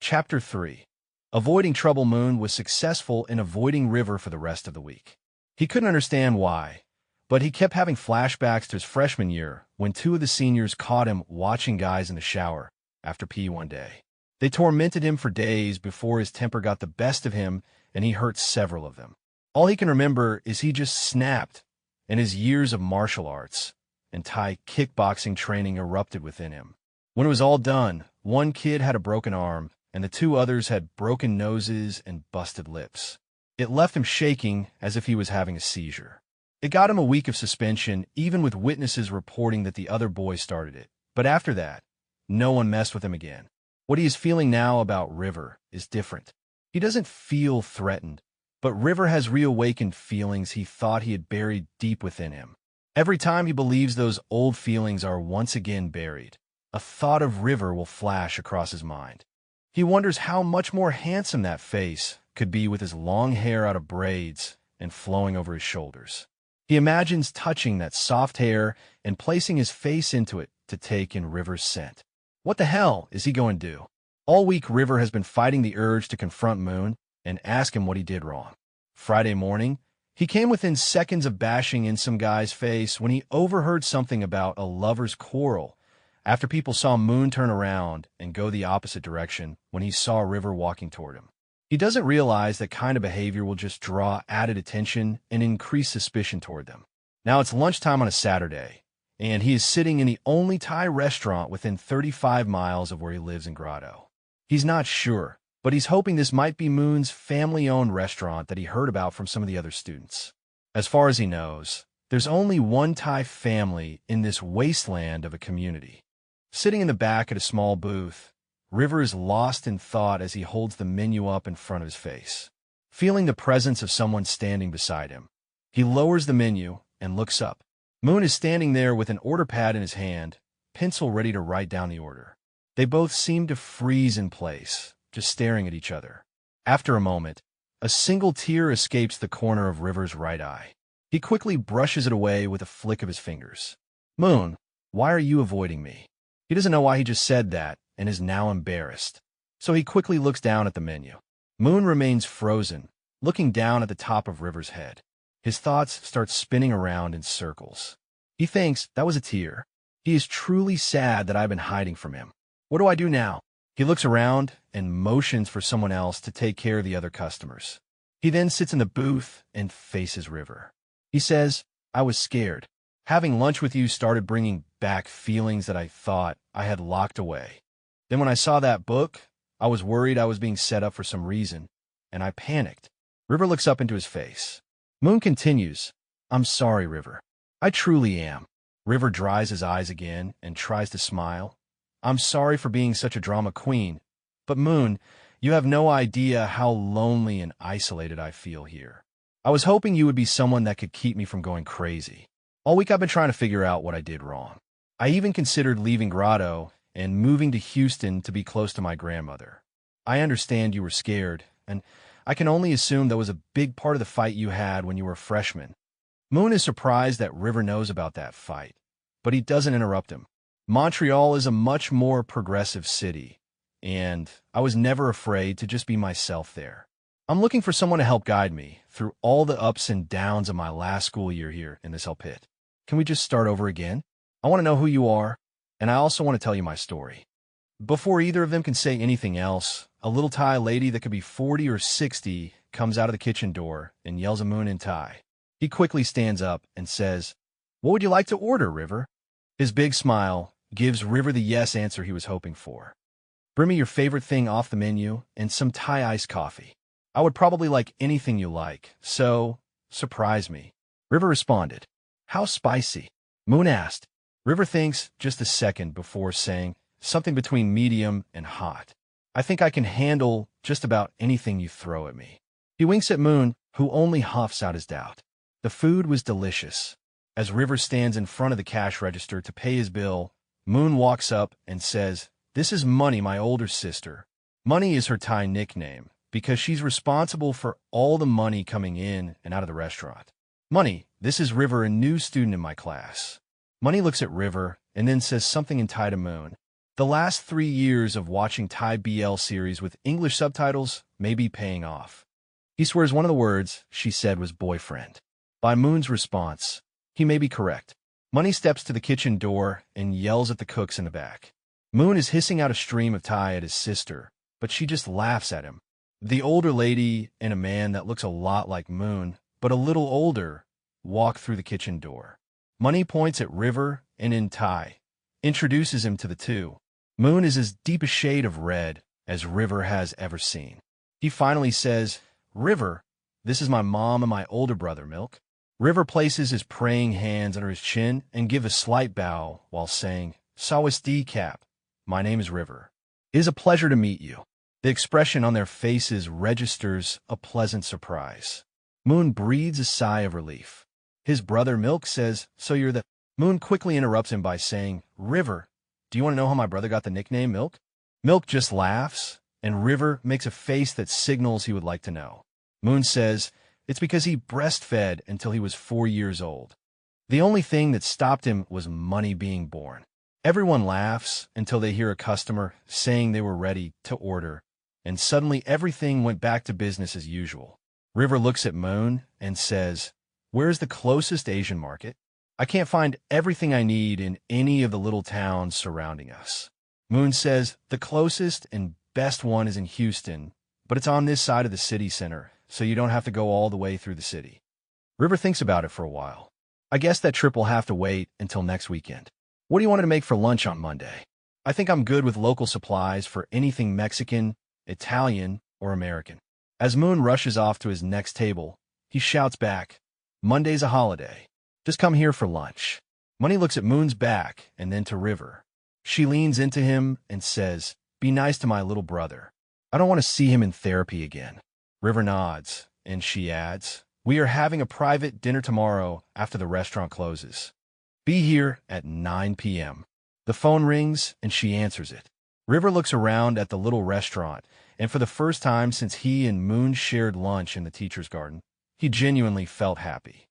Chapter 3. Avoiding trouble. Moon was successful in avoiding River for the rest of the week. He couldn't understand why, but he kept having flashbacks to his freshman year when two of the seniors caught him watching guys in the shower after PE one day. They tormented him for days before his temper got the best of him and he hurt several of them. All he can remember is he just snapped, and his years of martial arts and Thai kickboxing training erupted within him. When it was all done, one kid had a broken arm, and the two others had broken noses and busted lips. It left him shaking as if he was having a seizure. It got him a week of suspension, even with witnesses reporting that the other boy started it. But after that, no one messed with him again. What he is feeling now about River is different. He doesn't feel threatened, but River has reawakened feelings he thought he had buried deep within him. Every time he believes those old feelings are once again buried, a thought of River will flash across his mind. He wonders how much more handsome that face could be with his long hair out of braids and flowing over his shoulders. He imagines touching that soft hair and placing his face into it to take in River's scent. What the hell is he going to do? All week, River has been fighting the urge to confront Moon and ask him what he did wrong. Friday morning, he came within seconds of bashing in some guy's face when he overheard something about a lover's quarrel after people saw Moon turn around and go the opposite direction when he saw River walking toward him. He doesn't realize that kind of behavior will just draw added attention and increase suspicion toward them. Now it's lunchtime on a Saturday, and he is sitting in the only Thai restaurant within 35 miles of where he lives in Grotto. He's not sure, but he's hoping this might be Moon's family-owned restaurant that he heard about from some of the other students. As far as he knows, there's only one Thai family in this wasteland of a community. Sitting in the back at a small booth, River is lost in thought as he holds the menu up in front of his face. Feeling the presence of someone standing beside him, he lowers the menu and looks up. Moon is standing there with an order pad in his hand, pencil ready to write down the order. They both seem to freeze in place, just staring at each other. After a moment, a single tear escapes the corner of River's right eye. He quickly brushes it away with a flick of his fingers. Moon, why are you avoiding me? He doesn't know why he just said that and is now embarrassed. So he quickly looks down at the menu. Moon remains frozen, looking down at the top of River's head. His thoughts start spinning around in circles. He thinks that was a tear. He is truly sad that I've been hiding from him. What do I do now? He looks around and motions for someone else to take care of the other customers. He then sits in the booth and faces River. He says, I was scared. Having lunch with you started bringing back feelings that I thought I had locked away. Then when I saw that book, I was worried I was being set up for some reason, and I panicked. River looks up into his face. Moon continues, I'm sorry, River. I truly am. River dries his eyes again and tries to smile. I'm sorry for being such a drama queen, but Moon, you have no idea how lonely and isolated I feel here. I was hoping you would be someone that could keep me from going crazy. All week I've been trying to figure out what I did wrong. I even considered leaving Grotto and moving to Houston to be close to my grandmother. I understand you were scared, and I can only assume that was a big part of the fight you had when you were a freshman. Moon is surprised that River knows about that fight, but he doesn't interrupt him. Montreal is a much more progressive city, and I was never afraid to just be myself there. I'm looking for someone to help guide me through all the ups and downs of my last school year here in this hell pit. Can we just start over again? I want to know who you are, and I also want to tell you my story. Before either of them can say anything else, a little Thai lady that could be 40 or 60 comes out of the kitchen door and yells at Moon in Thai. He quickly stands up and says, What would you like to order, River? His big smile gives River the yes answer he was hoping for. Bring me your favorite thing off the menu and some Thai iced coffee. I would probably like anything you like, so surprise me. River responded. How spicy? Moon asked. River thinks just a second before saying something between medium and hot. I think I can handle just about anything you throw at me. He winks at Moon, who only huffs out his doubt. The food was delicious. As River stands in front of the cash register to pay his bill, Moon walks up and says, This is Money, my older sister. Money is her Thai nickname because she's responsible for all the money coming in and out of the restaurant. Money, this is River, a new student in my class. Money looks at River and then says something in Thai to Moon. The last 3 years of watching Thai BL series with English subtitles may be paying off. He swears one of the words she said was boyfriend. By Moon's response, he may be correct. Money steps to the kitchen door and yells at the cooks in the back. Moon is hissing out a stream of Thai at his sister, but she just laughs at him. The older lady and a man that looks a lot like Moon, but a little older, walk through the kitchen door. Money points at River and in Thai, introduces him to the two. Moon is as deep a shade of red as River has ever seen. He finally says, "River, this is my mom and my older brother, Milk." River places his praying hands under his chin and gives a slight bow while saying, "Sawasdee Cap, my name is River. It is a pleasure to meet you." The expression on their faces registers a pleasant surprise. Moon breathes a sigh of relief. His brother Milk says, "So you're the—" Moon quickly interrupts him by saying, "River, do you want to know how my brother got the nickname Milk?" Milk just laughs, and River makes a face that signals he would like to know. Moon says it's because he breastfed until he was 4 years old. The only thing that stopped him was Money being born. Everyone laughs until they hear a customer saying they were ready to order, and suddenly everything went back to business as usual. River looks at Moon and says, "Where's the closest Asian market? I can't find everything I need in any of the little towns surrounding us." Moon says the closest and best one is in Houston, but it's on this side of the city center, so you don't have to go all the way through the city. River thinks about it for a while. "I guess that trip will have to wait until next weekend. What do you want to make for lunch on Monday?" "I think I'm good with local supplies for anything Mexican, Italian, or American." As Moon rushes off to his next table, he shouts back, "Monday's a holiday. Just come here for lunch." Money looks at Moon's back and then to River. She leans into him and says, "Be nice to my little brother. I don't want to see him in therapy again." River nods, and she adds, "We are having a private dinner tomorrow after the restaurant closes. Be here at 9 p.m. The phone rings, and she answers it. River looks around at the little restaurant, and for the first time since he and Moon shared lunch in the teacher's garden, he genuinely felt happy.